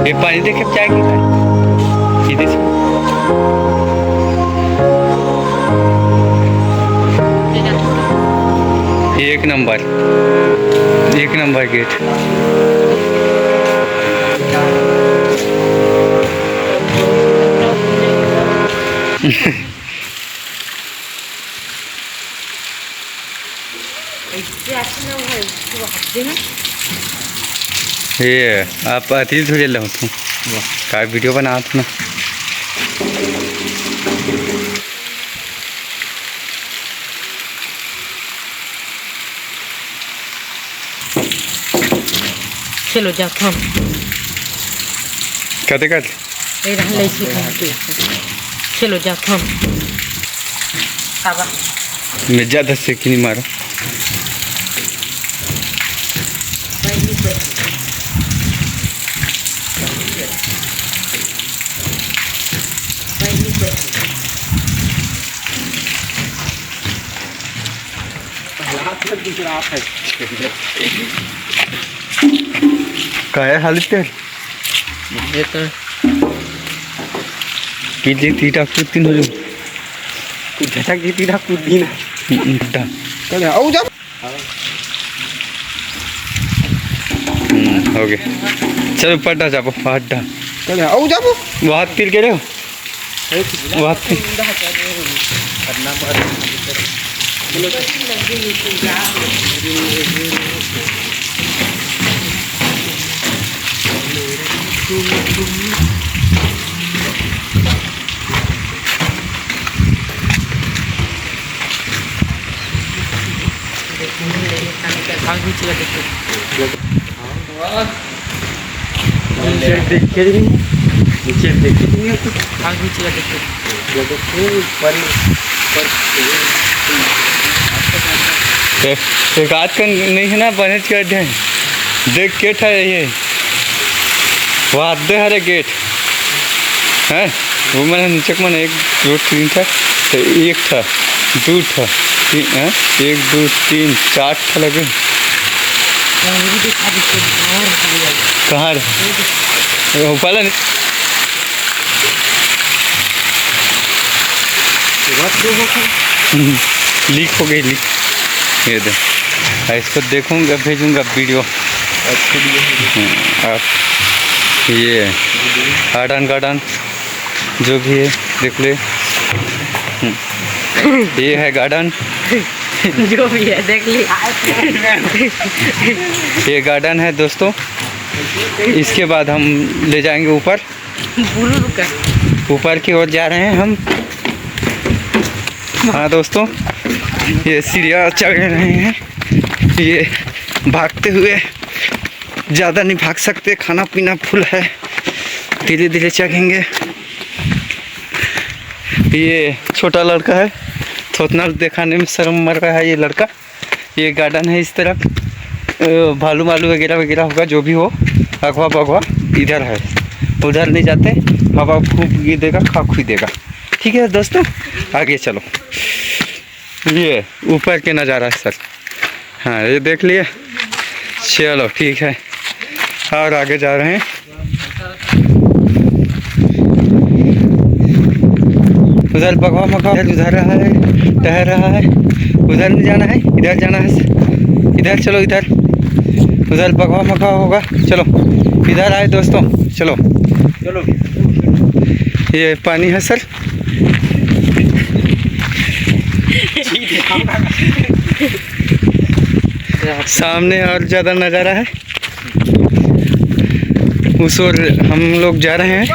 ये पानी देखे जाएगी सीधे से। एक नंबर गेट। ये आप अति थोड़ी लो तुम का वीडियो बना ना। चलो जा हम कते कर चलो जा हम मैं ज़्यादा से कि नहीं मारो। काय हालत तर किती तीटा कुत्ती नो झटक दी तीटा कूदी ना चल आओ जा हो गए। चलो पड्डा जाबो पड्डा चल आओ जा वो हाथ तीर के रहो वो हाथ तीर। एक आज का नहीं है ना बनेज का अड्डा है देख गेट है ये वो आधे हरे गेट है वो मैंने नीचे को मैंने 1 2 3 था तो 1 था 2 था 3 1 2 3 4 था लगे। कहाँ ऊपर लीक हो गई लीक। ये दे इसको देखूंगा भेजूंगा वीडियो। आप ये गार्डन जो भी है देख ले। ये है गार्डन जो भी है देख लिया। ये गार्डन है दोस्तों। इसके बाद हम ले जाएंगे ऊपर की ओर जा रहे हैं हम। हाँ दोस्तों ये सीढ़ियाँ चढ़ रहे हैं। ये भागते हुए ज़्यादा नहीं भाग सकते खाना पीना फुल है धीरे धीरे चढ़ेंगे। ये छोटा लड़का है थोतना दिखाने में शर्म मर रहा है ये लड़का। ये गार्डन है इस तरफ भालू मालू वगैरह वगैरह होगा जो भी हो अगवा बगवा इधर है उधर नहीं जाते हवा फूक देगा खा खुई देगा। ठीक है दोस्तों आगे चलो। ये ऊपर के नज़ारा है सर। हाँ ये देख लिए। चलो ठीक है और आगे जा रहे हैं। उधर बगवा मगवा उधर रहा है टहर रहा है। उधर नहीं जाना है इधर जाना है। इधर चलो इधर उधर बगवा मगवा होगा। चलो इधर आए दोस्तों चलो चलो। ये पानी है सर। सामने और ज़्यादा नज़ारा है। उस ओर हम लोग जा रहे हैं।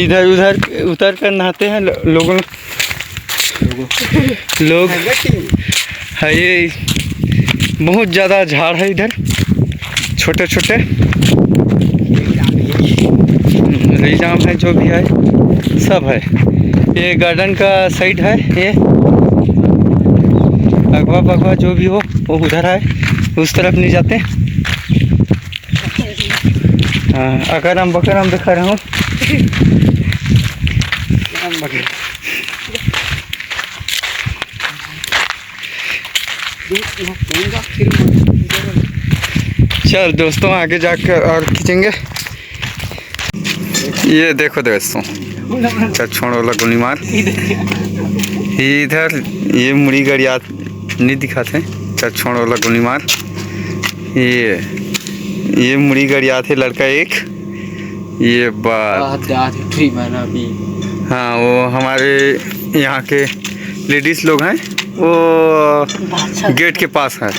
इधर उधर उतर कर नहाते हैं लोग है। ये बहुत ज़्यादा झाड़ है इधर छोटे छोटे रिजाम है जो भी है सब है। ये गार्डन का साइड है। ये अगवा बगवा जो भी हो वो उधर है उस तरफ नहीं जाते। हाँ अकरम बकरम दिखा रहा हूँ। चल दोस्तों आगे जाकर और खींचेंगे। ये देखो दोस्तों, चल छोड़ो वाला गोली मार। इधर ये मुड़ी गरिया नहीं दिखाते, चल छोड़ो वाला गोली मार। ये मुड़ी गरिया थे लड़का एक, ये बात। हाँ वो हमारे यहाँ के लेडीज़ लोग हैं, वो गेट के पास है,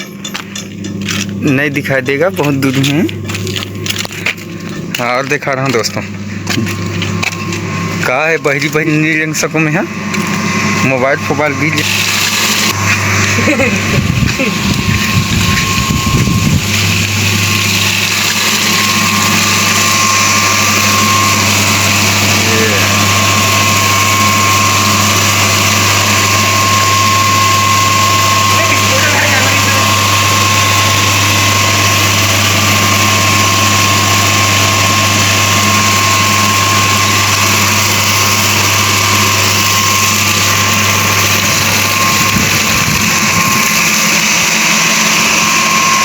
नहीं दिखाई देगा, बहुत दूर में है। हाँ और दिखा रहा हूँ दोस्तों, कहा है बहरी बहरी नीले रंग सको में है, मोबाइल फोबाइल भी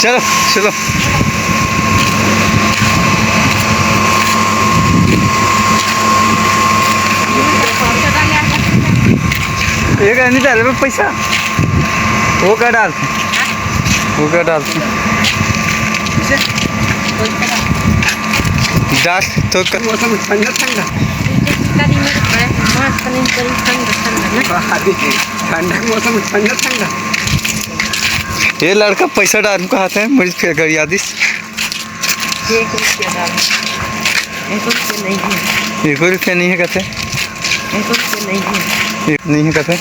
चलो चलो। एक नहीं डाले में पैसा, वो क्या डालते, वो क्या डालते डाल तो मौसम ठंडा ठंडा ठंडा मौसम ठंडा ठंडा। ये लड़का पैसा डाल को हाथ है मुझे फिर गरिया दिस। 1 रुपया डाल, 1 रुपया नहीं है, 1 रुपया नहीं है कहते, 1 रुपया नहीं है, नहीं है कहते।